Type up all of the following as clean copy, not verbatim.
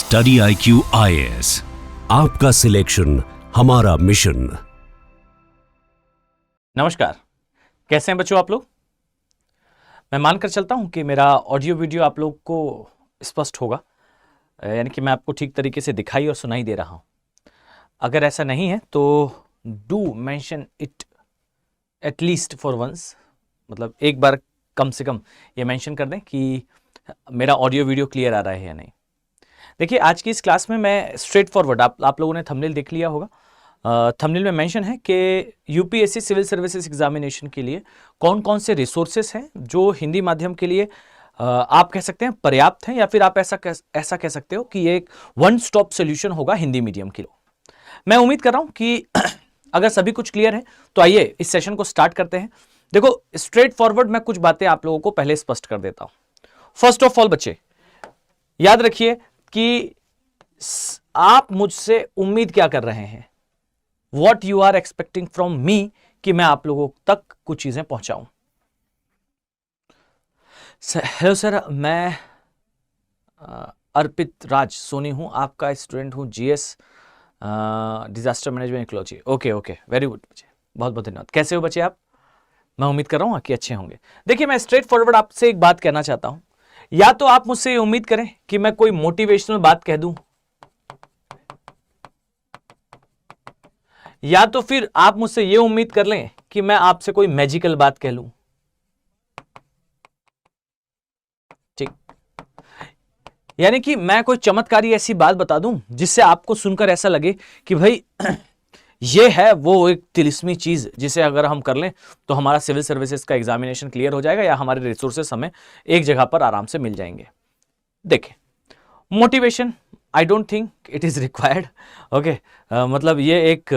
Study IQ IAS, आपका selection हमारा mission. नमस्कार, कैसे हैं बच्चों आप लोग। मैं मानकर चलता हूं कि मेरा ऑडियो वीडियो आप लोग को स्पष्ट होगा, यानी कि मैं आपको ठीक तरीके से दिखाई और सुनाई दे रहा हूं। अगर ऐसा नहीं है तो do mention it at least for once, मतलब एक बार कम से कम ये मेंशन कर दें कि मेरा ऑडियो वीडियो क्लियर आ रहा है या नहीं। देखिए, आज की इस क्लास में मैं स्ट्रेट फॉरवर्ड, आप लोगों ने थंबनेल देख लिया होगा। थंबनेल में मेंशन है कि यूपीएससी सिविल सर्विसेज एग्जामिनेशन के लिए कौन कौन से रिसोर्सेस हैं जो हिंदी माध्यम के लिए आप कह सकते हैं पर्याप्त हैं, या फिर आप ऐसा कह सकते हो कि ये एक वन स्टॉप सोल्यूशन होगा हिंदी मीडियम के लिए। मैं उम्मीद कर रहा हूं कि अगर सभी कुछ क्लियर है तो आइए इस सेशन को स्टार्ट करते हैं। देखो, स्ट्रेट फॉरवर्ड मैं कुछ बातें आप लोगों को पहले स्पष्ट कर देता हूं। फर्स्ट ऑफ ऑल बच्चे, याद रखिए कि आप मुझसे उम्मीद क्या कर रहे हैं, what you are expecting from me, कि मैं आप लोगों तक कुछ चीजें पहुंचाऊं। हेलो सर, मैं अर्पित राज सोनी हूं, आपका स्टूडेंट हूं, GS disaster management ecology. Okay, very good बच्चे, बहुत बहुत धन्यवाद। कैसे हो बच्चे आप? मैं उम्मीद कर रहा हूं कि अच्छे होंगे। देखिए, मैं स्ट्रेट फॉरवर्ड आपसे एक बात कहना चाहता हूं। या तो आप मुझसे ये उम्मीद करें कि मैं कोई मोटिवेशनल बात कह दूं, या तो फिर आप मुझसे ये उम्मीद कर लें कि मैं आपसे कोई मैजिकल बात कह लूं। ठीक, यानी कि मैं कोई चमत्कारी ऐसी बात बता दूं जिससे आपको सुनकर ऐसा लगे कि भाई ये है वो एक तिलिस्मी चीज जिसे अगर हम कर लें तो हमारा सिविल सर्विसेज का एग्जामिनेशन क्लियर हो जाएगा, या हमारे रिसोर्सेस हमें एक जगह पर आराम से मिल जाएंगे। देखिए, motivation I don't think it is required. Okay, मतलब ये एक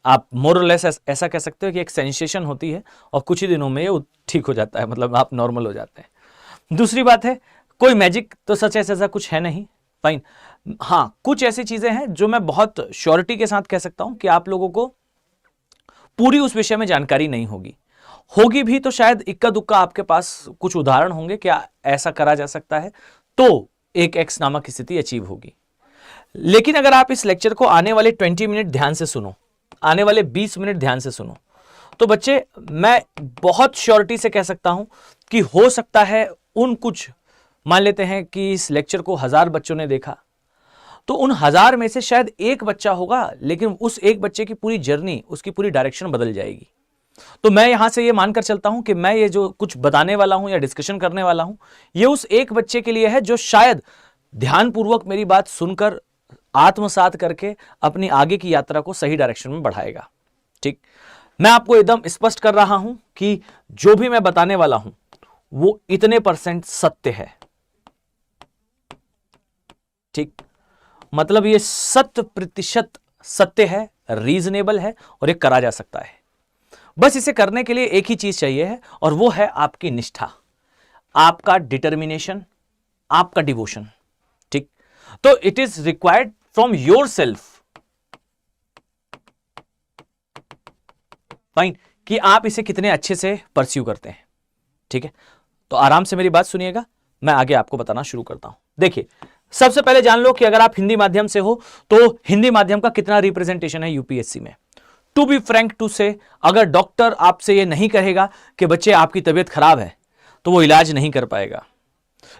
आप मोर और लेस ऐसा कह सकते हो कि एक सेंसेशन होती है और कुछ ही दिनों में ये ठीक हो जाता है, मतलब आप नॉर्मल हो जाते हैं। दूसरी बात है, कोई मैजिक तो सच ऐसा कुछ है नहीं, फाइन। हाँ, कुछ ऐसी चीजें हैं जो मैं बहुत श्योरिटी के साथ कह सकता हूं कि आप लोगों को पूरी उस विषय में जानकारी नहीं होगी भी तो शायद इक्का दुक्का आपके पास कुछ उदाहरण होंगे, क्या ऐसा करा जा सकता है तो एक एक्स नामक स्थिति अचीव होगी। लेकिन अगर आप इस लेक्चर को आने वाले 20 मिनट ध्यान से सुनो, आने वाले 20 मिनट ध्यान से सुनो, तो बच्चे मैं बहुत श्योरिटी से कह सकता हूं कि हो सकता है उन कुछ, मान लेते हैं कि इस लेक्चर को 1000 बच्चों ने देखा, तो उन 1000 में से शायद एक बच्चा होगा, लेकिन उस एक बच्चे की पूरी जर्नी, उसकी पूरी डायरेक्शन बदल जाएगी। तो मैं यहां से ये मानकर चलता हूं कि मैं ये जो कुछ बताने वाला हूं या डिस्कशन करने वाला हूं, ये उस एक बच्चे के लिए है जो शायद ध्यानपूर्वक मेरी बात सुनकर आत्मसात करके अपनी आगे की यात्रा को सही डायरेक्शन में बढ़ाएगा। ठीक, मैं आपको एकदम स्पष्ट कर रहा हूं कि जो भी मैं बताने वाला हूं वो इतने % सत्य है। ठीक, मतलब ये 100% सत्य है, रीजनेबल है और ये करा जा सकता है। बस इसे करने के लिए एक ही चीज चाहिए है, और वो है आपकी निष्ठा, आपका डिटर्मिनेशन, आपका डिवोशन। ठीक, तो it is required from your self, fine, कि आप इसे कितने अच्छे से परस्यू करते हैं। ठीक है, तो आराम से मेरी बात सुनिएगा, मैं आगे आपको बताना शुरू करता हूं। देखिए, सबसे पहले जान लो कि अगर आप हिंदी माध्यम से हो तो हिंदी माध्यम का कितना रिप्रेजेंटेशन है यूपीएससी में। टू बी फ्रैंक टू से, अगर डॉक्टर आपसे ये नहीं कहेगा कि बच्चे आपकी तबीयत खराब है तो वो इलाज नहीं कर पाएगा।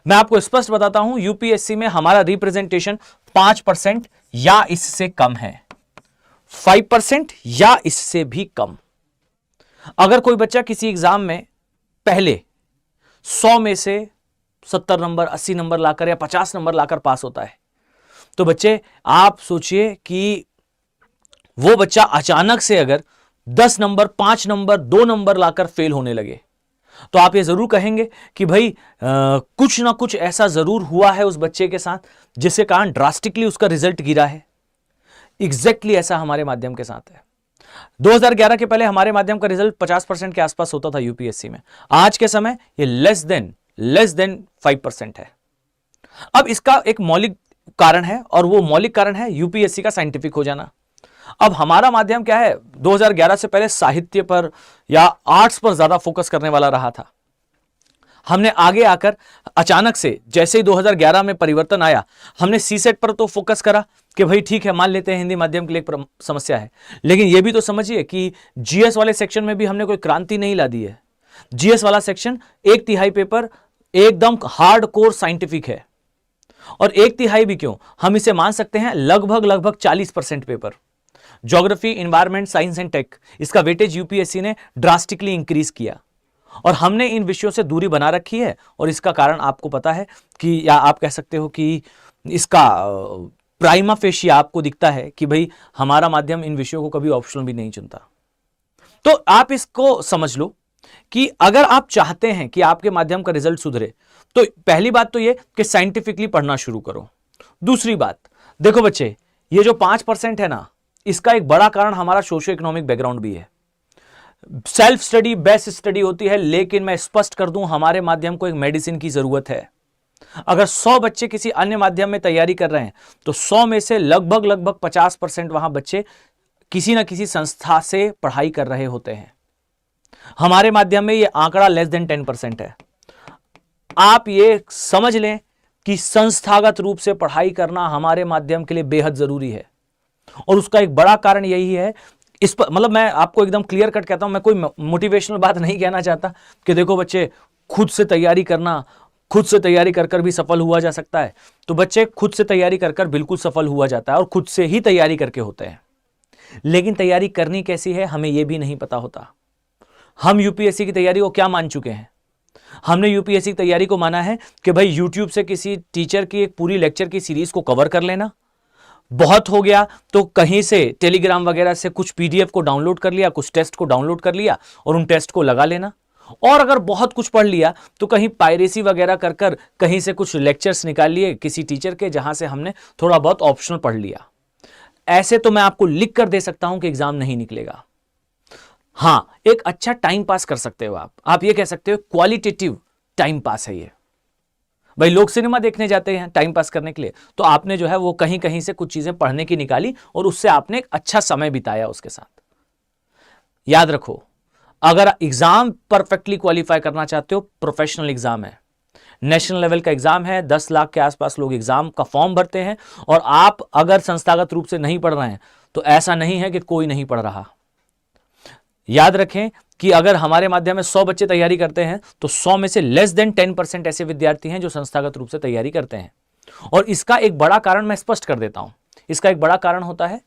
मैं आपको स्पष्ट बताता हूं, यूपीएससी में हमारा रिप्रेजेंटेशन 5% या इससे कम है, 5% या इससे भी कम। अगर कोई बच्चा किसी एग्जाम में पहले 100 में से 70 नंबर, 80 नंबर लाकर या 50 नंबर लाकर पास होता है, तो बच्चे आप सोचिए कि वो बच्चा अचानक से अगर 10 नंबर, 5 नंबर, 2 नंबर लाकर फेल होने लगे, तो आप ये जरूर कहेंगे कि भाई कुछ ना कुछ ऐसा जरूर हुआ है उस बच्चे के साथ जिसके कारण ड्रास्टिकली उसका रिजल्ट गिरा है। एग्जैक्टली ऐसा हमारे माध्यम के साथ है। 2011 के पहले हमारे माध्यम का रिजल्ट 50% के आसपास होता था यूपीएससी में, आज के समय ये लेस देन 5% है। अब इसका एक मौलिक कारण है, और वो मौलिक कारण है यूपीएससी का साइंटिफिक हो जाना। अब हमारा माध्यम क्या है, 2011 से पहले साहित्य पर या आर्ट्स पर ज्यादा फोकस करने वाला रहा था। हमने आगे आकर अचानक से जैसे ही 2011 में परिवर्तन आया, हमने सीसेट पर तो फोकस करा कि भाई ठीक है, मान लेते हैं हिंदी माध्यम के लिए एक समस्या है, लेकिन यह भी तो समझिए कि जीएस वाले सेक्शन में भी हमने कोई क्रांति नहीं ला दी है। जीएस वाला सेक्शन 1/3 पेपर एकदम हार्ड कोर साइंटिफिक है, और 1/3 भी क्यों, हम इसे मान सकते हैं लगभग 40% paper. Geography, environment, science and tech, इसका वेटेज यूपीएससी ने ड्रास्टिकली इंक्रीज किया, और हमने इन विषयों से दूरी बना रखी है। और इसका कारण आपको पता है कि, या आप कह सकते हो कि इसका प्राइमा फेशी आपको दिखता है कि भाई हमारा माध्यम इन विषयों को कभी ऑप्शनल भी नहीं चुनता। तो आप इसको समझ लो कि अगर आप चाहते हैं कि आपके माध्यम का रिजल्ट सुधरे, तो पहली बात तो ये कि साइंटिफिकली पढ़ना शुरू करो। दूसरी बात, देखो बच्चे, ये जो 5% है ना, इसका एक बड़ा कारण हमारा सोशियो इकोनॉमिक बैकग्राउंड भी है। सेल्फ स्टडी बेस्ट स्टडी होती है, लेकिन मैं स्पष्ट कर दूं, हमारे माध्यम को एक मेडिसिन की जरूरत है। अगर 100 बच्चे किसी अन्य माध्यम में तैयारी कर रहे हैं, तो 100 में से लगभग 50% वहां बच्चे किसी ना किसी संस्था से पढ़ाई कर रहे होते हैं। हमारे माध्यम में यह आंकड़ा लेस देन 10% है। आप ये समझ लें कि संस्थागत रूप से पढ़ाई करना हमारे माध्यम के लिए बेहद जरूरी है, और उसका एक बड़ा कारण यही है। इस पर मतलब मैं आपको एकदम क्लियर कट कहता हूं, मैं कोई मोटिवेशनल बात नहीं कहना चाहता कि देखो बच्चे खुद से तैयारी करना, खुद से तैयारी कर भी सफल हुआ जा सकता है। तो बच्चे खुद से तैयारी कर बिल्कुल सफल हुआ जाता है, और खुद से ही तैयारी करके होते हैं, लेकिन तैयारी करनी कैसी है हमें यह भी नहीं पता होता। हम यूपीएससी की तैयारी को क्या मान चुके हैं? हमने यूपीएससी की तैयारी को माना है कि भाई यूट्यूब से किसी टीचर की एक पूरी लेक्चर की सीरीज को कवर कर लेना, बहुत हो गया तो कहीं से टेलीग्राम वगैरह से कुछ पीडीएफ को डाउनलोड कर लिया, कुछ टेस्ट को डाउनलोड कर लिया और उन टेस्ट को लगा लेना। और अगर बहुत कुछ पढ़ लिया तो कहीं पायरेसी वगैरह कर कहीं से कुछ लेक्चर्स निकाल लिए किसी टीचर के, जहां से हमने थोड़ा बहुत ऑप्शनल पढ़ लिया। ऐसे तो मैं आपको लिख कर दे सकता हूं कि एग्जाम नहीं निकलेगा। हां, एक अच्छा टाइम पास कर सकते हो आप ये कह सकते हो क्वालिटेटिव टाइम पास है ये। भाई लोग सिनेमा देखने जाते हैं टाइम पास करने के लिए, तो आपने जो है वो कहीं कहीं से कुछ चीजें पढ़ने की निकाली और उससे आपने एक अच्छा समय बिताया उसके साथ। याद रखो, अगर एग्जाम परफेक्टली क्वालिफाई करना चाहते हो, प्रोफेशनल एग्जाम है, नेशनल लेवल का एग्जाम है, 10 लाख के आसपास लोग एग्जाम का फॉर्म भरते हैं, और आप अगर संस्थागत रूप से नहीं पढ़ रहे हैं तो ऐसा नहीं है कि कोई नहीं पढ़ रहा। याद रखें कि अगर हमारे माध्यम में 100 बच्चे तैयारी करते हैं तो 100 में से लेस देन 10% ऐसे विद्यार्थी हैं जो संस्थागत रूप से तैयारी करते हैं। और इसका एक बड़ा कारण मैं स्पष्ट कर देता हूं, इसका एक बड़ा कारण होता है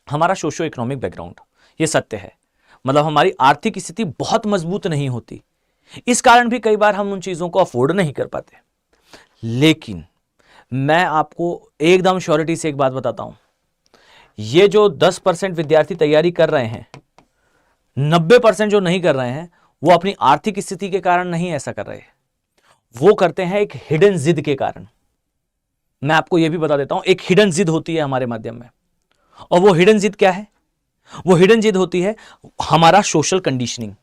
हमारा सोशियो इकोनॉमिक बैकग्राउंड। ये सत्य है, मतलब हमारी आर्थिक स्थिति बहुत मजबूत नहीं होती, इस कारण भी कई बार हम उन चीजों को अफोर्ड नहीं कर पाते। लेकिन मैं आपको एकदम श्योरिटी से एक बात बताता हूं, ये जो 10% विद्यार्थी तैयारी कर रहे हैं, 90% जो नहीं कर रहे हैं, वो अपनी आर्थिक स्थिति के कारण नहीं ऐसा कर रहे, वो करते हैं एक हिडन जिद के कारण। मैं आपको यह भी बता देता हूं, एक हिडन जिद होती है हमारे माध्यम में, और वो हिडन जिद क्या है? वो हिडन जिद होती है हमारा सोशल कंडीशनिंग।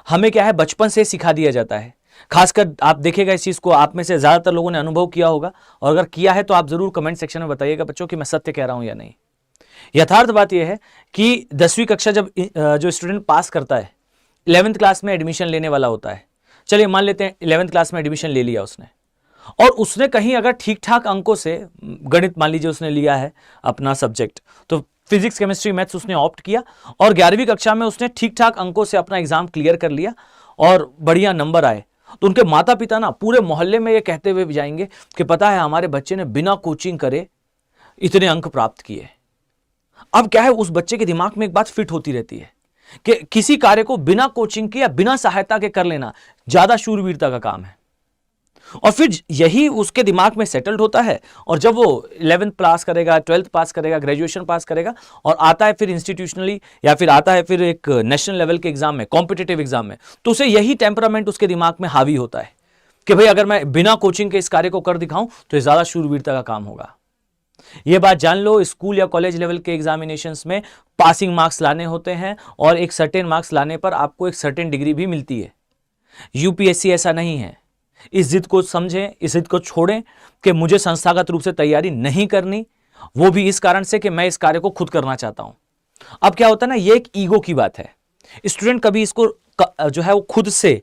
हमें क्या है, बचपन से सिखा दिया जाता है, खासकर आप देखेगा इस चीज को, आप में से ज्यादातर लोगों ने अनुभव किया होगा, और अगर किया है तो आप जरूर कमेंट सेक्शन में बताइएगा बच्चों कि मैं सत्य कह रहा हूं या नहीं। यथार्थ बात यह है कि 10वीं कक्षा जब जो स्टूडेंट पास करता है, 11th क्लास में एडमिशन लेने वाला होता है, चलिए मान लेते हैं 11th क्लास में एडमिशन ले लिया उसने, और उसने कहीं अगर ठीक ठाक अंकों से, गणित मान लीजिए उसने लिया है अपना सब्जेक्ट, तो फिजिक्स केमिस्ट्री मैथ्स उसने ऑप्ट किया, और 11वीं कक्षा में उसने ठीक ठाक अंकों से अपना एग्जाम क्लियर कर लिया और बढ़िया नंबर आए, तो उनके माता पिता ना पूरे मोहल्ले में ये कहते हुए भी जाएंगे कि पता है हमारे बच्चे ने बिना कोचिंग करे इतने अंक प्राप्त किए। अब क्या है, उस बच्चे के दिमाग में एक बात फिट होती रहती है कि किसी कार्य को बिना कोचिंग के या बिना सहायता के कर लेना ज्यादा शूरवीरता का काम है, और फिर यही उसके दिमाग में सेटल्ड होता है। और जब वो 11th पास करेगा, 12th पास करेगा, ग्रेजुएशन पास करेगा, और आता है फिर इंस्टीट्यूशनली, या फिर आता है फिर एक नेशनल लेवल के एग्जाम में, कॉम्पिटिटिव एग्जाम में, तो उसे यही टेम्परामेंट उसके दिमाग में हावी होता है कि भाई अगर मैं बिना कोचिंग के इस कार्य को कर दिखाऊं तो ये ज्यादा शूरवीरता का काम होगा। यह बात जान लो, स्कूल या कॉलेज लेवल के एग्जामिनेशंस में पासिंग मार्क्स लाने होते हैं, और एक सर्टेन मार्क्स लाने पर आपको एक सर्टेन डिग्री भी मिलती है। यूपीएससी ऐसा नहीं है। इस जिद को समझें, इस जिद को छोड़ें कि मुझे संस्थागत रूप से तैयारी नहीं करनी, वो भी इस कारण से कि मैं इस कार्य को खुद करना चाहता हूं। अब क्या होता है ना, ये एक ईगो की बात है। स्टूडेंट कभी इसको जो है वो खुद से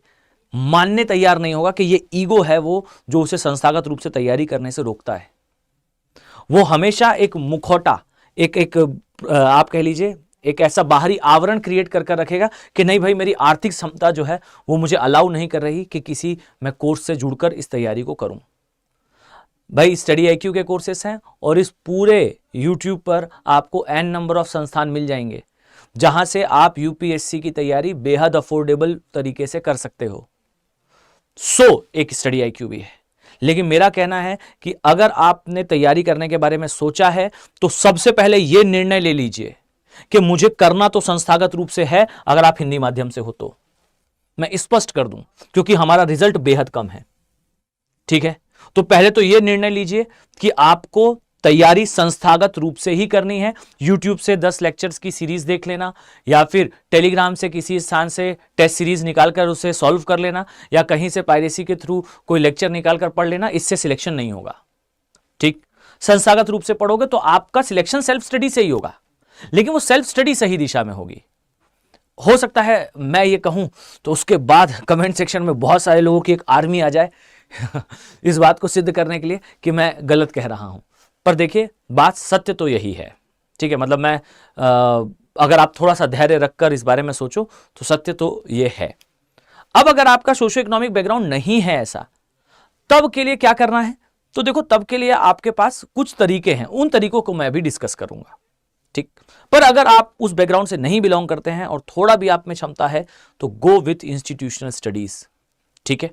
मानने तैयार नहीं होगा कि ये ईगो है वो जो उसे संस्थागत रूप से तैयारी करने से रोकता है। वो हमेशा एक मुखौटा, एक आप कह लीजिए एक ऐसा बाहरी आवरण क्रिएट कर कर रखेगा कि नहीं भाई, मेरी आर्थिक क्षमता जो है वो मुझे अलाउ नहीं कर रही कि किसी मैं कोर्स से जुड़कर इस तैयारी को करूं। भाई स्टडी IQ के कोर्सेस हैं और इस पूरे YouTube पर आपको n नंबर ऑफ संस्थान मिल जाएंगे जहां से आप UPSC की तैयारी बेहद अफोर्डेबल तरीके से कर सकते हो। एक स्टडी IQ भी है। लेकिन मेरा कहना है कि अगर आपने तैयारी करने के बारे में सोचा है तो सबसे पहले यह निर्णय ले लीजिए कि मुझे करना तो संस्थागत रूप से है, अगर आप हिंदी माध्यम से हो तो। मैं स्पष्ट कर दूं क्योंकि हमारा रिजल्ट बेहद कम है, ठीक है। तो पहले तो यह निर्णय लीजिए कि आपको तैयारी संस्थागत रूप से ही करनी है। YouTube से 10 लेक्चर्स की सीरीज देख लेना, या फिर टेलीग्राम से किसी स्थान से टेस्ट सीरीज निकालकर उसे सॉल्व कर लेना, या कहीं से पायरेसी के थ्रू कोई लेक्चर निकालकर पढ़ लेना, इससे सिलेक्शन नहीं होगा, ठीक। संस्थागत रूप से पढ़ोगे तो आपका सिलेक्शन सेल्फ स्टडी से ही होगा, लेकिन वो सेल्फ स्टडी सही दिशा में होगी। हो सकता है मैं ये कहूं तो उसके बाद कमेंट सेक्शन में बहुत सारे लोगों की एक आर्मी आ जाए इस बात को सिद्ध करने के लिए कि मैं गलत कह रहा हूं। पर देखिए, बात सत्य तो यही है, ठीक है। मतलब मैं अगर आप थोड़ा सा धैर्य रखकर इस बारे में सोचो तो सत्य तो ये है। अब अगर आपका सोशो इकोनॉमिक बैकग्राउंड नहीं है ऐसा, तब के लिए क्या करना है? तो देखो, तब के लिए आपके पास कुछ तरीके हैं, उन तरीकों को मैं भी डिस्कस करूंगा, ठीक। पर अगर आप उस बैकग्राउंड से नहीं बिलोंग करते हैं और थोड़ा भी आप में क्षमता है तो गो विथ इंस्टीट्यूशनल स्टडीज, ठीक है।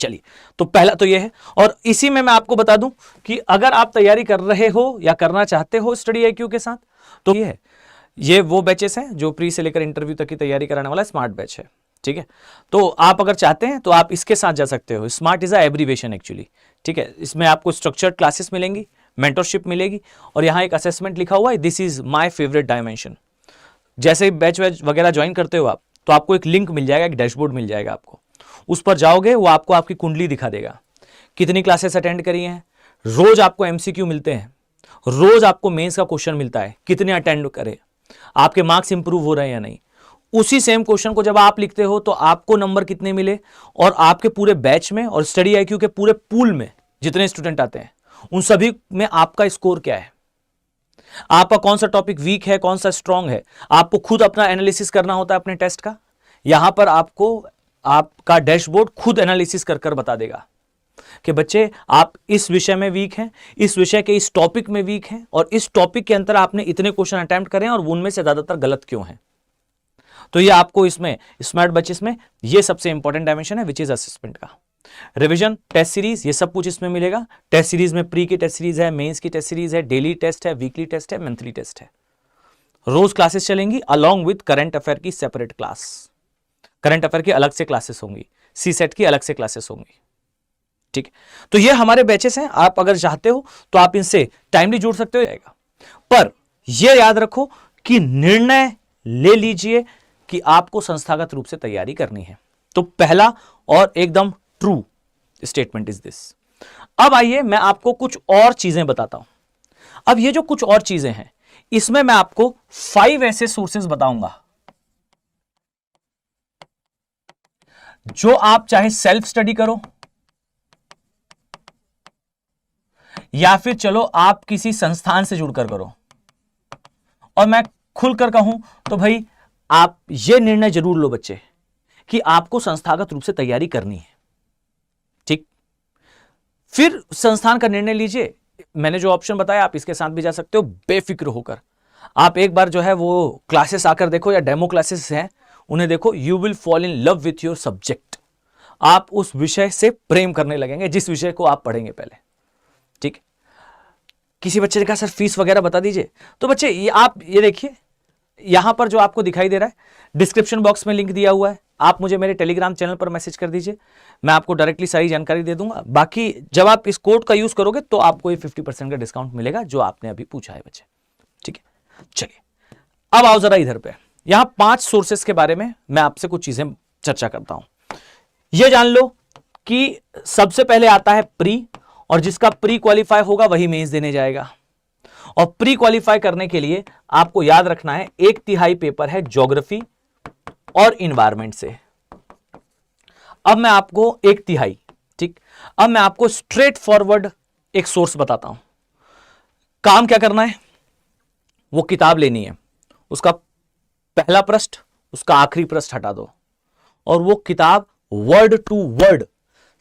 चलिए, तो पहला तो यह है। और इसी में मैं आपको बता दूं कि अगर आप तैयारी कर रहे हो या करना चाहते हो स्टडी IQ के साथ, तो ये वो बैचेस हैं जो प्री से लेकर इंटरव्यू तक की तैयारी कराने वाला स्मार्ट बैच है, ठीक है। तो आप अगर चाहते हैं तो आप इसके साथ जा सकते हो। Smart is a abbreviation actually, ठीक है। इसमें आपको स्ट्रक्चर्ड क्लासेस मिलेंगी, मेंटरशिप मिलेगी, और यहां एक असेसमेंट लिखा हुआ है, this is my favourite dimension. जैसे ही बैच वगैरह ज्वाइन करते हो आप, तो आपको एक लिंक मिल जाएगा, एक डैशबोर्ड मिल जाएगा आपको। उस पर जाओगे, वो आपको आपकी कुंडली दिखा देगा, कितनी क्लासेस अटेंड करी हैं, रोज आपको MCQ मिलते हैं, रोज आपको मेंस का क्वेश्चन मिलता है, कितने अटेंड करे, आपके मार्क्स इंप्रूव हो रहे हैं या नहीं। उसी सेम क्वेश्चन को जब आप लिखते हो तो आपको नंबर कितने मिले, और आपके पूरे बैच में और स्टडी IQ के पूरे पूल में जितने स्टूडेंट आते हैं उन सभी में आपका स्कोर क्या है, आपका कौन सा टॉपिक वीक है, कौन सा स्ट्रांग है। आपको खुद अपना एनालिसिस करना होता है अपने टेस्ट का। यहां पर आपको आपका डैशबोर्ड खुद एनालिसिस कर कर बता देगा कि बच्चे आप इस विषय में वीक हैं, इस विषय के इस टॉपिक में वीक हैं, और इस टॉपिक के अंतर आपने इतने क्वेश्चन अटेम्प्ट करें और उनमें से ज्यादातर गलत क्यों हैं। तो ये आपको इसमें स्मार्ट बचेस में ये सबसे इंपॉर्टेंट डायमेंशन है, विच इज असेसमेंट का। रिवीजन, टेस्ट सीरीज, ये सब कुछ इसमें मिलेगा। टेस्ट सीरीज में प्री की टेस्ट सीरीज है, मेंस की टेस्ट सीरीज है, डेली टेस्ट है, वीकली टेस्ट है, मंथली टेस्ट है। रोज क्लासेस चलेंगी अलॉन्ग विद करंट अफेयर की सेपरेट क्लास। करंट अफेयर की अलग से क्लासेस होंगी, CSET की अलग से क्लासेस होंगी, ठीक है। तो ये हमारे बैचेस हैं, आप अगर चाहते हो तो आप इनसे टाइमली जुड़ सकते हो जाएगा। पर यह याद रखो कि निर्णय ले लीजिए कि आपको संस्थागत रूप से तैयारी करनी है। तो पहला और एकदम ट्रू स्टेटमेंट इज दिस। अब आइए मैं आपको कुछ और चीजें बताता हूं। अब ये जो कुछ और चीजें हैं, इसमें मैं आपको 5 ऐसे सोर्सेस बताऊंगा जो आप चाहे सेल्फ स्टडी करो, या फिर चलो आप किसी संस्थान से जुड़कर करो। और मैं खुलकर कहूं तो भाई आप ये निर्णय जरूर लो बच्चे कि आपको संस्थागत रूप से तैयारी करनी है, ठीक। फिर संस्थान का निर्णय लीजिए। मैंने जो ऑप्शन बताया आप इसके साथ भी जा सकते हो बेफिक्र होकर। आप एक बार जो है वो क्लासेस आकर देखो, या डेमो क्लासेस हैं उन्हें देखो, you will fall in love with your subject. आप उस विषय से प्रेम करने लगेंगे जिस विषय को आप पढ़ेंगे पहले, ठीक। किसी बच्चे ने कहा सर फीस वगैरह बता दीजिए, तो बच्चे आप ये देखिए, यहां पर जो आपको दिखाई दे रहा है डिस्क्रिप्शन बॉक्स में लिंक दिया हुआ है, आप मुझे मेरे टेलीग्राम चैनल पर मैसेज कर दीजिए, मैं आपको डायरेक्टली सारी जानकारी दे दूंगा। बाकी जब आप इस कोड का यूज करोगे तो आपको ये 50% का डिस्काउंट मिलेगा जो आपने अभी पूछा है बच्चे, ठीक है। चलिए अब आओ जरा इधर पे, यहां 5 सोर्सेस के बारे में मैं आपसे कुछ चीजें चर्चा करता हूं। यह जान लो कि सबसे पहले आता है प्री, और जिसका प्री क्वालिफाई होगा वही मेंस देने जाएगा। और प्री क्वालिफाई करने के लिए आपको याद रखना है 1/3 पेपर है ज्योग्राफी और इन्वायरमेंट से। अब मैं आपको एक तिहाई, ठीक, अब मैं आपको स्ट्रेट फॉरवर्ड एक सोर्स बताता हूं। काम क्या करना है, वो किताब लेनी है, उसका पहला पृष्ठ, उसका आखिरी पृष्ठ हटा दो, और वो किताब वर्ड टू वर्ड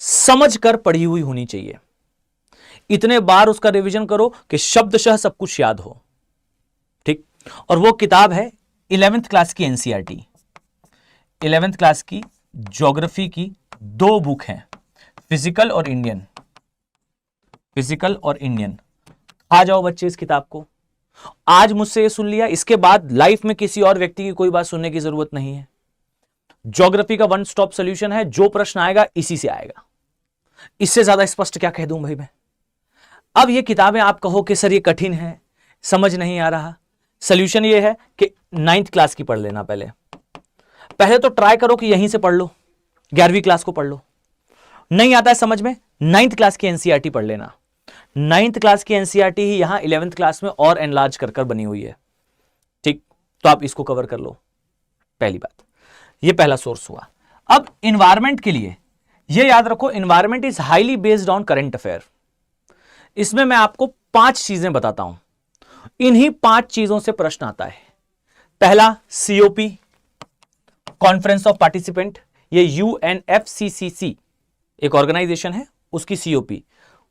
समझकर पढ़ी हुई होनी चाहिए। इतने बार उसका रिवीजन करो कि शब्दशः सब कुछ याद हो, ठीक। और वो किताब है 11th क्लास की एनसीईआरटी, 11th क्लास की ज्योग्राफी की दो बुक हैं, फिजिकल और इंडियन, फिजिकल और इंडियन। आ जाओ बच्चे इस किताब को, आज मुझसे ये सुन लिया, इसके बाद लाइफ में किसी और व्यक्ति की कोई बात सुनने की जरूरत नहीं है। ज्योग्राफी का वन स्टॉप सॉल्यूशन है, जो प्रश्न आएगा इसी से आएगा, इससे ज्यादा स्पष्ट क्या कह दूं भाई मैं। अब ये किताबें आप कहो कि सर ये कठिन है, समझ नहीं आ रहा, सॉल्यूशन ये है कि 9th क्लास की पढ़ लेना। पहले तो ट्राई करो कि यहीं से पढ़ लो, 11वीं क्लास को पढ़ लो, नहीं आता है समझ में 9th क्लास की एनसीईआरटी पढ़ लेना। 9th क्लास की एनसीईआरटी ही यहां 11th क्लास में और एनलार्ज कर बनी हुई है, ठीक, तो आप इसको कवर कर लो। पहली बात, ये पहला सोर्स हुआ। अब इन्वायरमेंट के लिए ये याद रखो, environment is highly based on current affair. इसमें मैं आपको 5 चीजें बताता हूं, इन्हीं 5 चीजों से प्रश्न आता है। पहला सीओपी, कॉन्फ्रेंस ऑफ पार्टिसिपेंट, ये यूएनएफसीसीसी एक ऑर्गेनाइजेशन है, उसकी सीओपी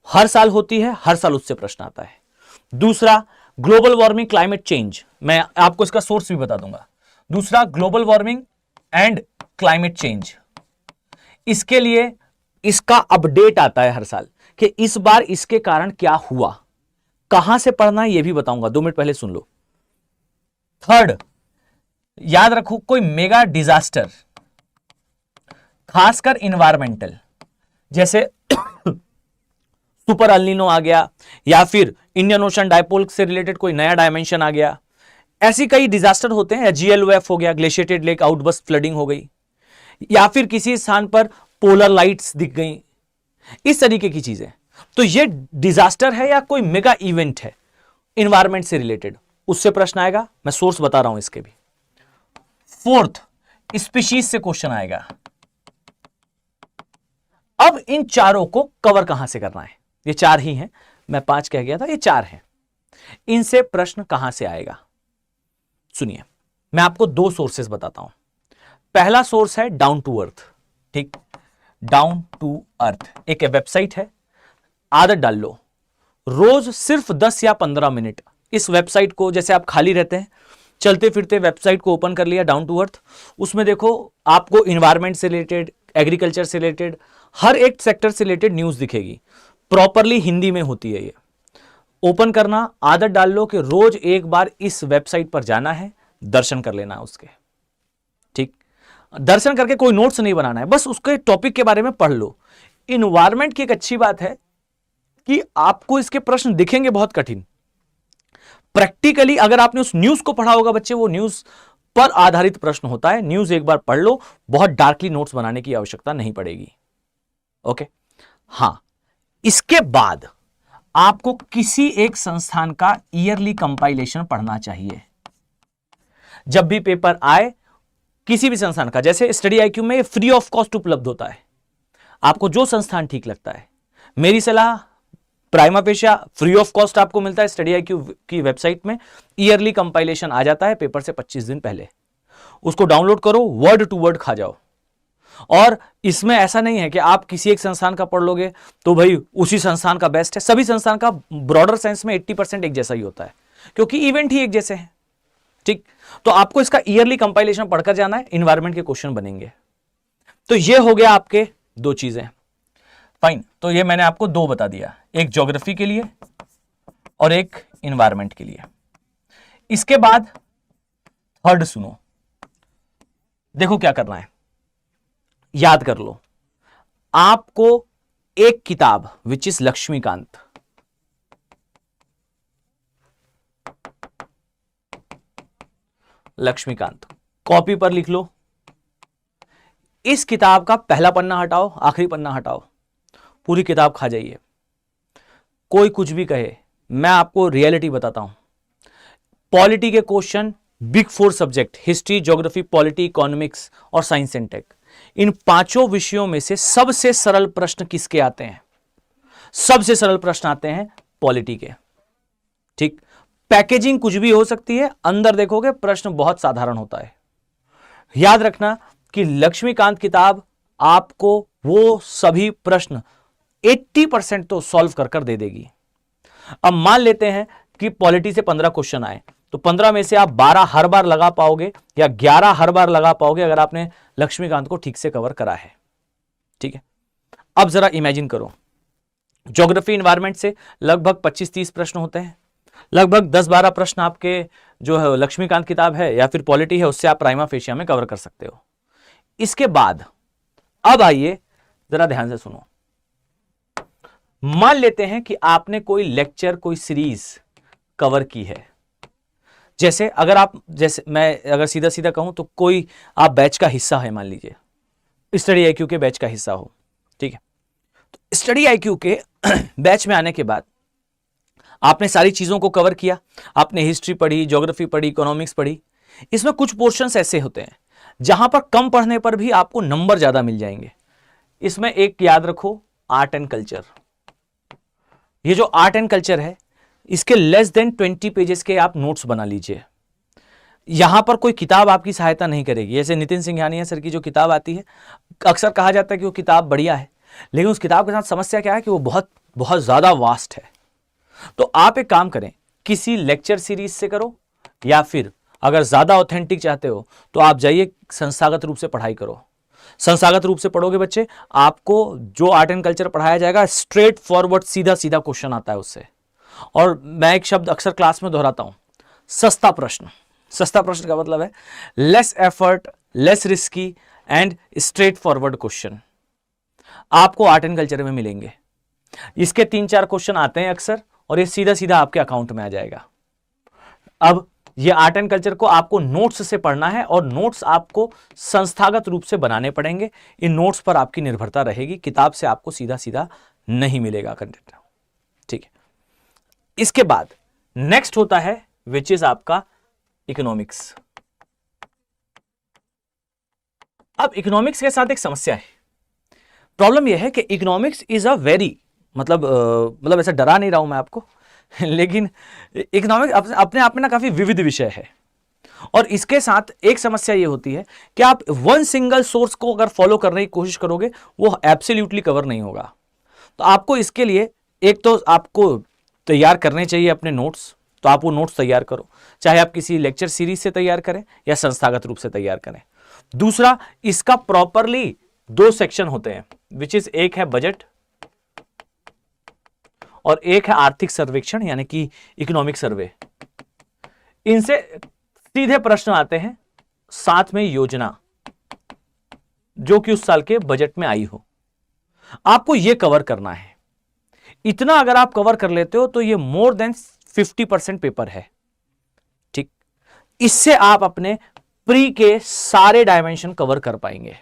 हर साल होती है, हर साल उससे प्रश्न आता है। दूसरा ग्लोबल वार्मिंग क्लाइमेट चेंज, मैं आपको इसका सोर्स भी बता दूंगा। दूसरा global warming and climate change, इसके लिए इसका अपडेट आता है हर साल कि इस बार इसके कारण क्या हुआ, कहां से पढ़ना है ये भी बताऊंगा, 2 मिनट पहले सुन लो। थर्ड, याद रखो कोई मेगा डिजास्टर, खासकर इन्वायरमेंटल, जैसे सुपर अल्नीनो आ गया, या फिर इंडियन ओशन डायपोल से रिलेटेड कोई नया डायमेंशन आ गया, ऐसी कई डिजास्टर होते हैं। जीएलओएफ हो गया, ग्लेशिएटेड लेक आउटबर्स्ट फ्लडिंग हो गई, या फिर किसी स्थान पर पोलर लाइट्स दिख गई, इस तरीके की चीजें। तो ये डिजास्टर है या कोई मेगा इवेंट है इन्वायरमेंट से रिलेटेड, उससे प्रश्न आएगा, मैं सोर्स बता रहा हूं इसके भी। फोर्थ, स्पीशीज से क्वेश्चन आएगा। अब इन चारों को कवर कहां से करना है, ये 4 ही हैं, मैं 5 कह गया था, ये 4 हैं, इनसे प्रश्न कहां से आएगा सुनिए। मैं आपको 2 सोर्सेस बताता हूं। पहला सोर्स है डाउन टू अर्थ, ठीक, डाउन टू अर्थ एक वेबसाइट है, आदत डाल लो, रोज सिर्फ 10 या 15 मिनट इस वेबसाइट को, जैसे आप खाली रहते हैं चलते फिरते वेबसाइट को ओपन कर लिया, डाउन टू अर्थ, उसमें देखो आपको इन्वायरमेंट से रिलेटेड, एग्रीकल्चर से रिलेटेड, हर एक सेक्टर से रिलेटेड न्यूज दिखेगी, प्रॉपरली हिंदी में होती है। ये ओपन करना, आदत डाल लो कि रोज एक बार इस वेबसाइट पर जाना है, दर्शन कर लेना उसके, ठीक, दर्शन करके कोई नोट्स नहीं बनाना है, बस उसके टॉपिक के बारे में पढ़ लो। इन्वायरमेंट की एक अच्छी बात है कि आपको इसके प्रश्न दिखेंगे बहुत कठिन, प्रैक्टिकली अगर आपने उस न्यूज को पढ़ा होगा बच्चे, वो न्यूज पर आधारित प्रश्न होता है, न्यूज एक बार पढ़ लो, बहुत डार्कली नोट्स बनाने की आवश्यकता नहीं पड़ेगी। ओके, हां, इसके बाद आपको किसी एक संस्थान का ईयरली कंपाइलेशन पढ़ना चाहिए। जब भी पेपर आए किसी भी संस्थान का, जैसे स्टडी आईक्यू में फ्री ऑफ कॉस्ट उपलब्ध होता है, आपको जो संस्थान ठीक लगता है, मेरी सलाह प्राइमा पेशा फ्री ऑफ कॉस्ट आपको मिलता है स्टडी आईक्यू की वेबसाइट में, ईयरली कंपाइलेशन आ जाता है पेपर से 25 दिन पहले, उसको डाउनलोड करो, वर्ड टू वर्ड खा जाओ। और इसमें ऐसा नहीं है कि आप किसी एक संस्थान का पढ़ लोगे तो भाई उसी संस्थान का बेस्ट है, सभी संस्थान का ब्रॉडर सेंस में 80% एक जैसा ही होता है, क्योंकि इवेंट ही एक जैसे हैं, ठीक। तो आपको इसका ईयरली कंपाइलेशन पढ़कर जाना है, इन्वायरमेंट के क्वेश्चन बनेंगे। तो ये हो गया आपके 2 चीजें, फाइन। तो ये मैंने आपको 2 बता दिया, एक ज्योग्राफी के लिए और एक इन्वायरमेंट के लिए। इसके बाद थर्ड सुनो, देखो क्या करना है, याद कर लो, आपको एक किताब which is Laxmikanth, Laxmikanth copy पर लिख लो, इस किताब का पहला पन्ना हटाओ, आखिरी पन्ना हटाओ, पूरी किताब खा जाइए। कोई कुछ भी कहे, मैं आपको रियलिटी बताता हूं, पॉलिटी के question big 4 subject, history, geography, polity, economics और साइंस एंड टेक, इन पांचों विषयों में से सबसे सरल प्रश्न किसके आते हैं? सबसे सरल प्रश्न आते हैं पॉलिटी के। ठीक, पैकेजिंग कुछ भी हो सकती है, अंदर देखोगे प्रश्न बहुत साधारण होता है। याद रखना कि लक्ष्मीकांत किताब आपको वो सभी प्रश्न 80% तो सॉल्व कर दे देगी। अब मान लेते हैं कि पॉलिटी से 15 क्वेश्चन आए, तो 15 में से आप 12 हर बार लगा पाओगे या 11 हर बार लगा पाओगे अगर आपने लक्ष्मीकांत को ठीक से कवर करा है। ठीक है, अब जरा इमेजिन करो, ज्योग्राफी एनवायरमेंट से लगभग 25-30 प्रश्न होते हैं, लगभग 10-12 प्रश्न आपके जो है लक्ष्मीकांत किताब है या फिर पॉलिटी है उससे आप प्राइमा फेशिया में कवर कर सकते हो। इसके बाद अब आइए जरा ध्यान से सुनो। मान लेते हैं कि आपने कोई लेक्चर, कोई सीरीज कवर की है। जैसे मैं अगर सीधा सीधा कहूं तो कोई आप बैच का हिस्सा है, मान लीजिए स्टडी आईक्यू के बैच का हिस्सा हो। ठीक है, तो स्टडी आईक्यू के बैच में आने के बाद आपने सारी चीजों को कवर किया, आपने हिस्ट्री पढ़ी, ज्योग्राफी पढ़ी, इकोनॉमिक्स पढ़ी। इसमें कुछ पोर्शंस ऐसे होते हैं जहां पर कम पढ़ने पर भी आपको नंबर ज्यादा मिल जाएंगे। इसमें एक याद रखो, आर्ट एंड कल्चर। ये जो आर्ट एंड कल्चर है इसके लेस देन 20 पेजेस के आप नोट्स बना लीजिए। यहां पर कोई किताब आपकी सहायता नहीं करेगी। जैसे नितिन सिंघानिया सर की जो किताब आती है, अक्सर कहा जाता है कि वो किताब बढ़िया है, लेकिन उस किताब के साथ समस्या क्या है कि वो बहुत बहुत ज्यादा वास्ट है। तो आप एक काम करें, किसी लेक्चर सीरीज से करो, या फिर अगर ज्यादा ऑथेंटिक चाहते हो तो आप जाइए संस्थागत रूप से पढ़ाई करो। संस्थागत रूप से पढ़ोगे बच्चे, आपको जो आर्ट एंड कल्चर पढ़ाया जाएगा स्ट्रेट फॉरवर्ड सीधा सीधा क्वेश्चन आता है उससे। और मैं एक शब्द अक्सर क्लास में दोहराता हूं, सस्ता प्रश्न। सस्ता प्रश्न का मतलब है less effort, less risky and straight forward question आपको आर्ट एंड कल्चर में मिलेंगे। इसके 3-4 क्वेश्चन आते हैं अक्सर और ये सीधा सीधा आपके अकाउंट में आ जाएगा। अब ये आर्ट एंड कल्चर को आपको नोट्स से पढ़ना है और नोट्स आपको संस्थागत रूप से बनाने पड़ेंगे। इन नोट्स पर आपकी निर्भरता रहेगी, किताब से आपको सीधा सीधा नहीं मिलेगा कंटेंट। ठीक है, इसके बाद नेक्स्ट होता है विच इज आपका इकोनॉमिक्स। अब इकोनॉमिक्स के साथ एक समस्या है। प्रॉब्लम यह है कि इकोनॉमिक्स इज अ वेरी मतलब ऐसा डरा नहीं रहा हूं मैं आपको, लेकिन इकोनॉमिक्स अपने आप में ना काफी विविध विषय है। और इसके साथ एक समस्या ये होती है कि आप वन सिंगल सोर्स को अगर फॉलो करने की कोशिश करोगे वो एब्सोल्युटली कवर नहीं होगा। तो आपको इसके लिए एक तो आपको तैयार करने चाहिए अपने नोट्स, तो आप वो नोट्स तैयार करो, चाहे आप किसी लेक्चर सीरीज से तैयार करें या संस्थागत रूप से तैयार करें। दूसरा, इसका प्रॉपरली 2 सेक्शन होते हैं, विच इज एक है बजट और एक है आर्थिक सर्वेक्षण यानी कि इकोनॉमिक सर्वे। इनसे सीधे प्रश्न आते हैं, साथ में योजना जो कि उस साल के बजट में आई हो, आपको यह कवर करना है। इतना अगर आप कवर कर लेते हो तो ये मोर देन 50% पेपर है। ठीक, इससे आप अपने प्री के सारे डायमेंशन कवर कर पाएंगे।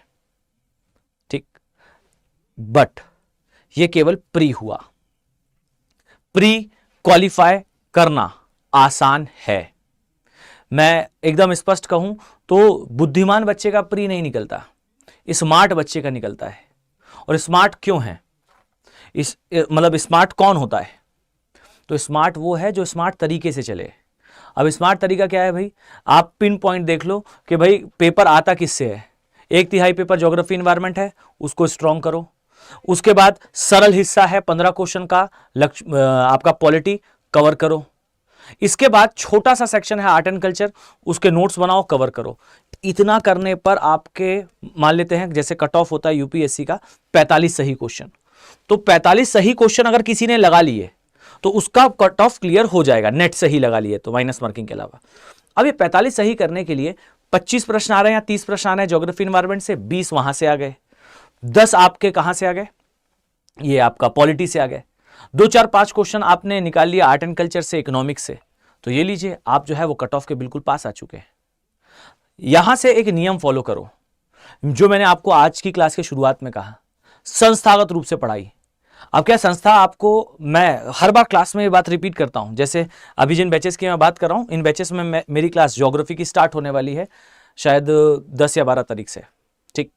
ठीक, बट ये केवल प्री हुआ। प्री क्वालिफाई करना आसान है। मैं एकदम स्पष्ट कहूं तो बुद्धिमान बच्चे का प्री नहीं निकलता, स्मार्ट बच्चे का निकलता है। और स्मार्ट क्यों है? मतलब स्मार्ट कौन होता है? तो स्मार्ट वो है जो स्मार्ट तरीके से चले। अब स्मार्ट तरीका क्या है भाई? आप पिन पॉइंट देख लो कि भाई पेपर आता किससे है। 1/3 पेपर ज्योग्राफी एनवायरमेंट है, उसको स्ट्रॉन्ग करो। उसके बाद सरल हिस्सा है 15 क्वेश्चन का आपका पॉलिटी, कवर करो। इसके बाद छोटा सा सेक्शन है आर्ट एंड कल्चर, उसके नोट्स बनाओ, कवर करो। इतना करने पर आपके मान लेते हैं जैसे कट ऑफ होता है यूपीएससी का 45 सही क्वेश्चन, तो 45 सही क्वेश्चन अगर किसी ने लगा लिए तो उसका कट ऑफ क्लियर हो जाएगा, नेट सही लगा लिए तो माइनस मार्किंग के अलावा। अब ये 45 सही करने के लिए 25 प्रश्न आ रहे हैं या 30 प्रश्न आ रहे हैं ज्योग्राफी एनवायरमेंट से, 20 वहां से आ गए, 10 आपके कहां से आ गए? ये आपका पॉलिटी से आ गए। 2, 4, 5 क्वेश्चन आपने निकाल लिया आर्ट एंड कल्चर से, इकोनॉमिक्स से, तो ये लीजिए आप जो है वो कट ऑफ के बिल्कुल पास आ चुके हैं। यहां से एक नियम फॉलो करो जो मैंने आपको आज की क्लास के शुरुआत में कहा, संस्थागत रूप से पढ़ाई। अब क्या संस्था आपको, मैं हर बार क्लास में ये बात रिपीट करता हूं, जैसे अभी जिन बैचेस की मैं बात कर रहा हूं, इन बैचेस में मेरी क्लास ज्योग्राफी की स्टार्ट होने वाली है शायद 10 या 12 तारीख से। ठीक,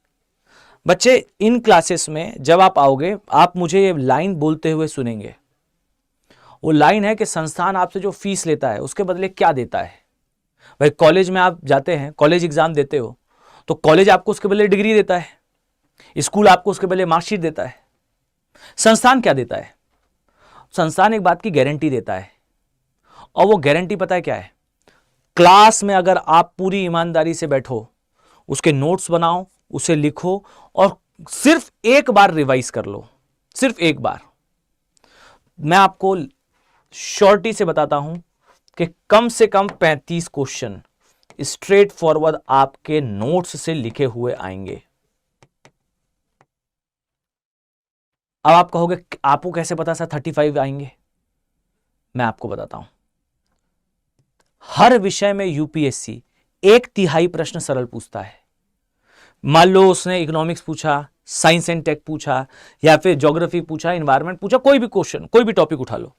बच्चे इन क्लासेस में जब आप आओगे, आप मुझे ये लाइन बोलते हुए सुनेंगे। वो लाइन है कि संस्थान आपसे जो फीस लेता है उसके बदले क्या देता है। भाई कॉलेज में आप जाते हैं, कॉलेज एग्जाम देते हो, तो कॉलेज आपको उसके बदले डिग्री देता है, स्कूल आपको उसके बदले मार्कशीट देता है। संस्थान क्या देता है? संस्थान एक बात की गारंटी देता है, और वो गारंटी पता है क्या है? क्लास में अगर आप पूरी ईमानदारी से बैठो, उसके नोट्स बनाओ, उसे लिखो और सिर्फ एक बार रिवाइज कर लो, सिर्फ एक बार। मैं आपको शॉर्टी से बताता हूं कि कम से कम 35 क्वेश्चन स्ट्रेट फॉरवर्ड आपके नोट्स से लिखे हुए आएंगे। अब आप कहोगे आपको कैसे पता सर 35 आएंगे? मैं आपको बताता हूं। हर विषय में यूपीएससी 1/3 प्रश्न सरल पूछता है। मान लो उसने इकोनॉमिक्स पूछा, साइंस एंड टेक पूछा, या फिर ज्योग्राफी पूछा, एनवायरनमेंट पूछा, कोई भी क्वेश्चन, कोई भी टॉपिक उठा लो।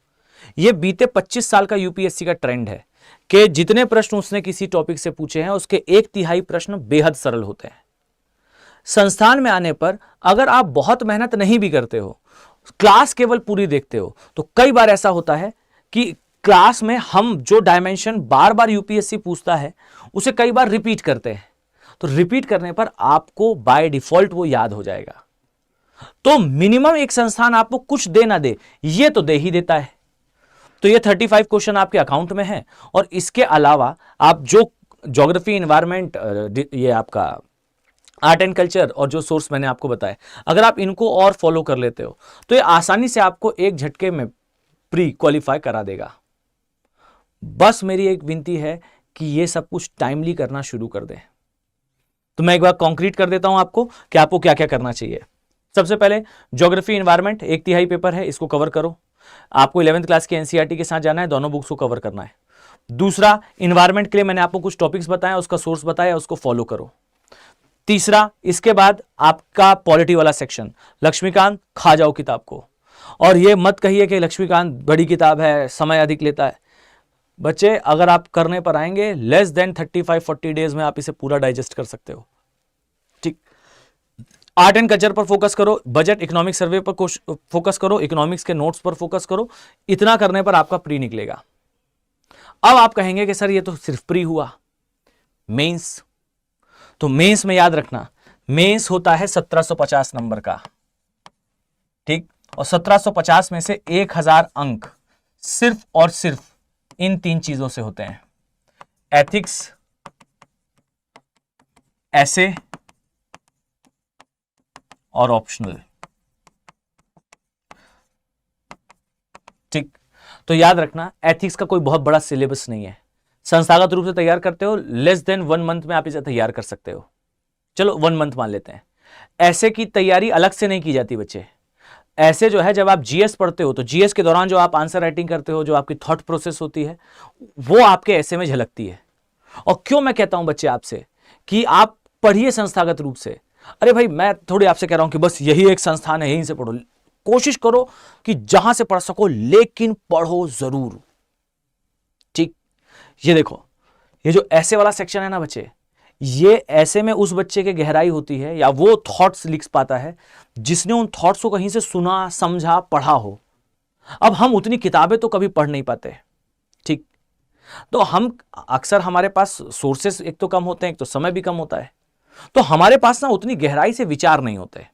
ये बीते 25 साल का यूपीएससी का ट्रेंड है कि जितने प्रश्न उसने किसी टॉपिक से पूछे हैं उसके 1/3 प्रश्न बेहद सरल होते हैं। संस्थान में आने पर अगर आप बहुत मेहनत नहीं भी करते हो, क्लास केवल पूरी देखते हो, तो कई बार ऐसा होता है कि क्लास में हम जो डायमेंशन बार बार यूपीएससी पूछता है उसे कई बार रिपीट करते हैं। तो रिपीट करने पर आपको बाय डिफॉल्ट वो याद हो जाएगा। तो मिनिमम एक संस्थान आपको कुछ दे ना दे, ये तो दे ही देता है। तो ये 35 क्वेश्चन आपके अकाउंट में है, और इसके अलावा आप जो ज्योग्राफी, एनवायरनमेंट, ये आपका आर्ट एंड कल्चर और जो सोर्स मैंने आपको बताया, अगर आप इनको और फॉलो कर लेते हो तो ये आसानी से आपको एक झटके में प्री क्वालिफाई करा देगा। बस मेरी एक विनती है कि ये सब कुछ टाइमली करना शुरू कर दें। तो मैं एक बार कॉन्क्रीट कर देता हूं आपको कि आपको क्या क्या करना चाहिए। सबसे पहले ज्योग्राफी एनवायरनमेंट 1/3 पेपर है, इसको कवर करो। आपको 11th क्लास के एनसीईआरटी के साथ जाना है, दोनों बुक्स को कवर करना है। दूसरा, एनवायरनमेंट के लिए मैंने आपको कुछ टॉपिक्स बताया, उसका सोर्स बताया, उसको फॉलो करो। तीसरा, इसके बाद आपका पॉलिटी वाला सेक्शन, लक्ष्मीकांत खा जाओ किताब को। और ये मत कहिए कि लक्ष्मीकांत बड़ी किताब है, समय अधिक लेता है। बच्चे अगर आप करने पर आएंगे, लेस देन 35-40 डेज में आप इसे पूरा डाइजेस्ट कर सकते हो। ठीक। आर्ट एंड कल्चर पर फोकस करो, बजट इकोनॉमिक सर्वे पर फोकस करो, इकोनॉमिक्स के नोट्स पर फोकस करो। इतना करने पर आपका प्री निकलेगा। अब आप कहेंगे कि सर ये तो सिर्फ प्री हुआ, मेंस। तो मेंस में याद रखना, मेंस होता है 1750 नंबर का। ठीक। और 1750 में से 1000 अंक सिर्फ और सिर्फ इन 3 चीजों से होते हैं: एथिक्स, ऐसे और ऑप्शनल। ठीक। तो याद रखना, एथिक्स का कोई बहुत बड़ा सिलेबस नहीं है, संस्थागत रूप से तैयार करते हो, लेस देन 1 मंथ में आप इसे तैयार कर सकते हो। चलो 1 मंथ मान लेते हैं। ऐसे की तैयारी अलग से नहीं की जाती बच्चे। ऐसे जो है, जब आप जीएस पढ़ते हो तो जीएस के दौरान जो आप आंसर राइटिंग करते हो, जो आपकी थॉट प्रोसेस होती है, वो आपके ऐसे में झलकती है। और क्यों मैं कहता हूं बच्चे आपसे कि आप पढ़िए संस्थागत रूप से। अरे भाई, मैं थोड़ी आपसे कह रहा हूं कि बस यही एक संस्थान है, यहीं से पढ़ो। कोशिश करो कि जहां से पढ़ सको, लेकिन पढ़ो जरूर। ठीक। ये देखो, ये जो ऐसे वाला सेक्शन है ना बच्चे, ये ऐसे में उस बच्चे के गहराई होती है, या वो थॉट्स लिख पाता है जिसने उन थॉट्स को कहीं से सुना, समझा, पढ़ा हो। अब हम उतनी किताबें तो कभी पढ़ नहीं पाते। ठीक। तो हम अक्सर, हमारे पास सोर्सेस एक तो कम होते हैं, एक तो समय भी कम होता है, तो हमारे पास ना उतनी गहराई से विचार नहीं होते।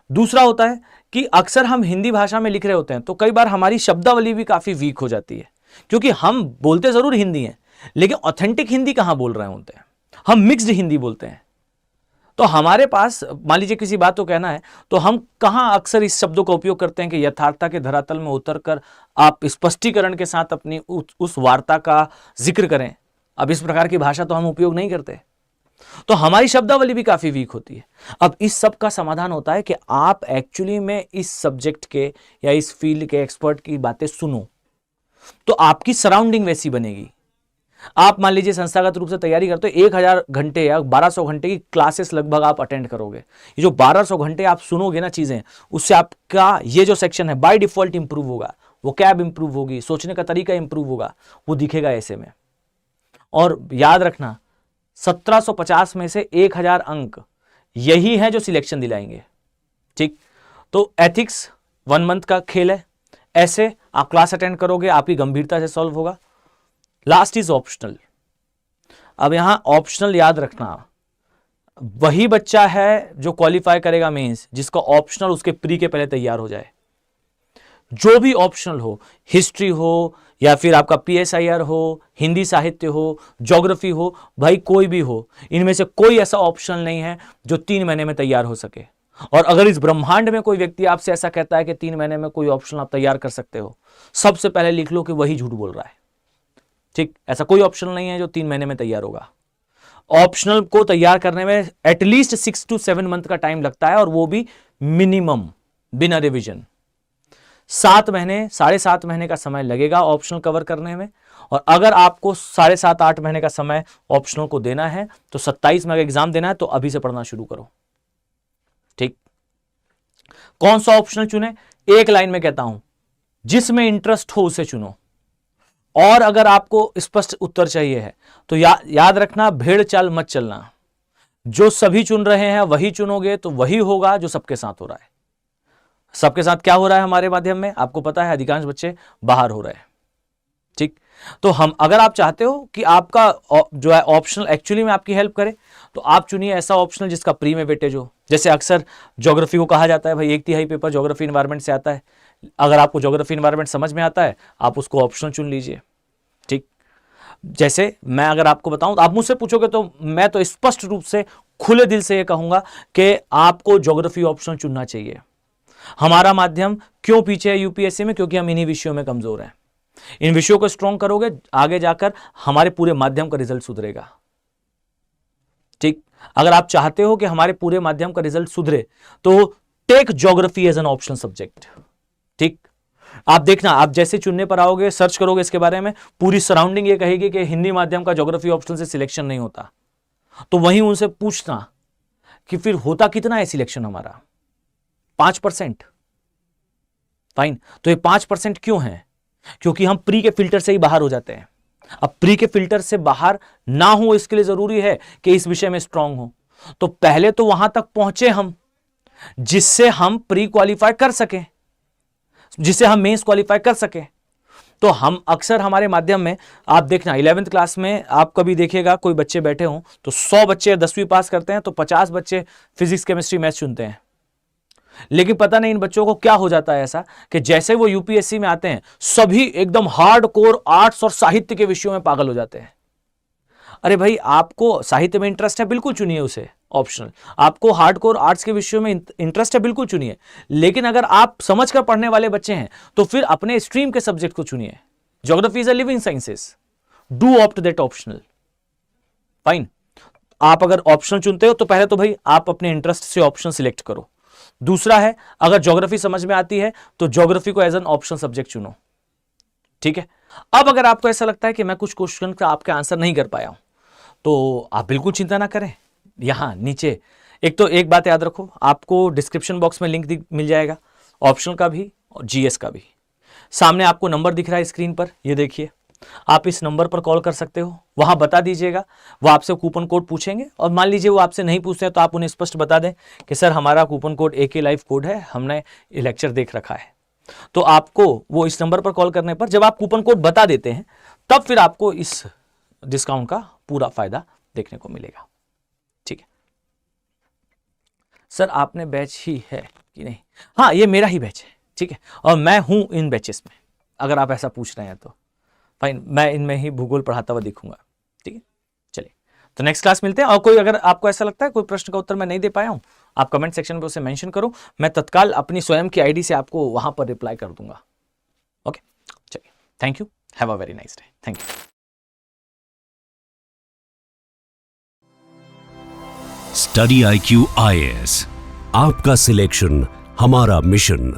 दूसरा होता है कि अक्सर हम हिंदी भाषा में लिख रहे होते हैं, तो कई बार हमारी शब्दावली भी काफी वीक हो जाती है, क्योंकि हम बोलते जरूर हिंदी हैं, लेकिन ऑथेंटिक हिंदी कहां बोल रहे होते हैं, हम मिक्स्ड हिंदी बोलते हैं। तो हमारे पास, मान लीजिए किसी बात को कहना है, तो हम कहां अक्सर इस शब्दों का उपयोग करते हैं कि यथार्थता के धरातल में उतरकर आप स्पष्टीकरण के साथ अपनी उस वार्ता का जिक्र करें। अब इस प्रकार की भाषा तो हम उपयोग नहीं करते, तो हमारी शब्दावली भी काफी वीक होती है। अब इस सब का समाधान होता है कि आप एक्चुअली में इस सब्जेक्ट के या इस फील्ड के एक्सपर्ट की बातें सुनो, तो आपकी सराउंडिंग वैसी बनेगी। आप मान लीजिए संस्थागत रूप से तैयारी करते हो, 1000 घंटे या 1200 घंटे की क्लासेस लगभग आप अटेंड करोगे। ये जो 1200 घंटे आप सुनोगे ना चीजें, उससे आपका ये जो सेक्शन है बाय डिफॉल्ट इंप्रूव होगा, वो कैब इंप्रूव होगी, सोचने का तरीका इंप्रूव होगा, वो दिखेगा ऐसे में। और याद रखना, 1750 में से 1000 अंक यही है जो सिलेक्शन दिलाएंगे। ठीक, तो एथिक्स 1 मंथ का खेल है, ऐसे आप क्लास अटेंड करोगे, आपकी गंभीरता से सॉल्व होगा। Last is optional. अब यहां ऑप्शनल याद रखना, वही बच्चा है जो क्वालिफाई करेगा मेंस जिसका ऑप्शनल उसके प्री के पहले तैयार हो जाए। जो भी ऑप्शनल हो, हिस्ट्री हो या फिर आपका PSIR हो, हिंदी साहित्य हो, ज्योग्राफी हो, भाई कोई भी हो, इनमें से कोई ऐसा ऑप्शनल नहीं है जो 3 महीने में तैयार हो सके। और अगर इस ब्रह्मांड में कोई व्यक्ति आपसे ऐसा कहता है कि 3 महीने में कोई ऑप्शनल आप तैयार कर सकते हो, सबसे पहले लिख लो कि वही झूठ बोल रहा है। ठीक, ऐसा कोई ऑप्शनल नहीं है जो 3 महीने में तैयार होगा। ऑप्शनल को तैयार करने में एटलीस्ट 6 to 7 मंथ का टाइम लगता है, और वो भी मिनिमम बिना रिविजन। 7 महीने 7.5 महीने का समय लगेगा ऑप्शनल कवर करने में। और अगर आपको 7.5-8 महीने का समय ऑप्शनल को देना है तो 27 में अगर एग्जाम देना है तो अभी से पढ़ना शुरू करो। ठीक, कौन सा ऑप्शनल चुने? एक लाइन में कहता हूं, जिसमें इंटरेस्ट हो उसे चुनो। और अगर आपको स्पष्ट उत्तर चाहिए है तो याद रखना, भेड़ चाल मत चलना। जो सभी चुन रहे हैं वही चुनोगे तो वही होगा जो सबके साथ हो रहा है। सबके साथ क्या हो रहा है हमारे माध्यम में, आपको पता है, अधिकांश बच्चे बाहर हो रहे हैं। ठीक, तो अगर आप चाहते हो कि आपका जो है ऑप्शनल एक्चुअली में आपकी हेल्प करे, तो आप चुनिए ऐसा ऑप्शनल जिसका प्री में वेटेज हो। जैसे अक्सर ज्योग्राफी को कहा जाता है भाई 1/3 पेपर ज्योग्राफी एनवायरनमेंट से आता है। अगर आपको ज्योग्राफी एनवायरनमेंट समझ में आता है, आप उसको ऑप्शनल चुन लीजिए। ठीक, जैसे मैं अगर आपको बताऊं, तो आप मुझसे पूछोगे तो मैं तो स्पष्ट रूप से खुले दिल से यह कहूंगा कि आपको ज्योग्राफी ऑप्शनल चुनना चाहिए। हमारा माध्यम क्यों पीछे है यूपीएससी में? क्योंकि हम इन्हीं विषयों में कमजोर हैं। इन विषयों को स्ट्रॉन्ग करोगे, आगे जाकर हमारे पूरे माध्यम का रिजल्ट सुधरेगा। ठीक, अगर आप चाहते हो कि हमारे पूरे माध्यम का रिजल्ट सुधरे तो take geography as an optional subject. ठीक, आप देखना, आप जैसे चुनने पर आओगे, सर्च करोगे इसके बारे में, पूरी सराउंडिंग ये कहेगी कि हिंदी माध्यम का ज्योग्राफी ऑप्शनल से सिलेक्शन नहीं होता। तो वहीं उनसे पूछना कि फिर होता कितना है सिलेक्शन हमारा? 5%। फाइन, तो ये 5% क्यों है? क्योंकि हम प्री के फिल्टर से ही बाहर हो जाते हैं। अब प्री के फिल्टर से बाहर ना हो, इसके लिए जरूरी है कि इस विषय में स्ट्रांग हो। तो पहले तो वहां तक पहुंचे हम जिससे हम प्री क्वालिफाई कर सकें, जिससे हम मेंस क्वालिफाई कर सकें। तो हम अक्सर हमारे माध्यम में, आप देखना 11th क्लास में आप कभी देखिएगा कोई बच्चे बैठे हों तो 100 बच्चे 10वीं पास करते हैं तो 50 बच्चे फिजिक्स केमिस्ट्री मैथ्स चुनते हैं। लेकिन पता नहीं इन बच्चों को क्या हो जाता है ऐसा कि जैसे वो यूपीएससी में आते हैं सभी एकदम हार्डकोर आर्ट्स और साहित्य के विषयों में पागल हो जाते हैं। अरे भाई, आपको साहित्य में इंटरेस्ट है, बिल्कुल चुनिए उसे ऑप्शनल। आपको हार्डकोर आर्ट्स के विषयों में इंटरेस्ट है, बिल्कुल चुनिए। लेकिन अगर आप समझकर पढ़ने वाले बच्चे हैं तो फिर अपने स्ट्रीम के सब्जेक्ट को चुनिए। Geography is a living sciences, do opt that optional. Fine, आप अगर ऑप्शनल चुनते हो तो पहले तो भाई आप अपने इंटरेस्ट से ऑप्शन सिलेक्ट करो। दूसरा है, अगर ज्योग्राफी समझ में आती है तो ज्योग्राफी को एज एन ऑप्शनल सब्जेक्ट चुनो। ठीक है, अब अगर आपको ऐसा लगता है कि मैं कुछ क्वेश्चन का आपका आंसर नहीं कर पाया हूं तो आप बिल्कुल चिंता ना करें। यहां नीचे एक बात याद रखो, आपको डिस्क्रिप्शन बॉक्स में लिंक मिल जाएगा ऑप्शनल का भी और जीएस का भी। सामने आपको नंबर दिख रहा है स्क्रीन पर, ये देखिए, आप इस नंबर पर कॉल कर सकते हो। वहां बता दीजिएगा, वो आपसे कूपन कोड पूछेंगे और मान लीजिए वो आपसे नहीं पूछते हैं तो आप उन्हें स्पष्ट बता दें कि सर हमारा coupon code AK live code है, हमने ये लेक्चर देख रखा है। तो आपको वो इस नंबर पर कॉल करने पर जब आप कूपन कोड बता देते हैं तब फिर आपको इस डिस्काउंट का पूरा फायदा देखने को मिलेगा। ठीक है सर, आपने बैच ही है कि नहीं? हाँ, ये मेरा ही बैच है। ठीक है, और मैं हूं इन बैचेस में, अगर आप ऐसा पूछ रहे हैं तो फाइन, मैं इनमें ही भूगोल पढ़ाता हुआ दिखूंगा। ठीक है, चलिए तो नेक्स्ट क्लास मिलते हैं। और कोई अगर आपको ऐसा लगता है कोई प्रश्न का उत्तर मैं नहीं दे पाया हूं, आप कमेंट सेक्शन में उसे मेंशन करो, मैं तत्काल अपनी स्वयं की आईडी से आपको वहां पर रिप्लाई कर दूंगा। ओके, चलिए, thank you, have a very nice day, thank you. Study IQ IAS, आपका सिलेक्शन हमारा मिशन।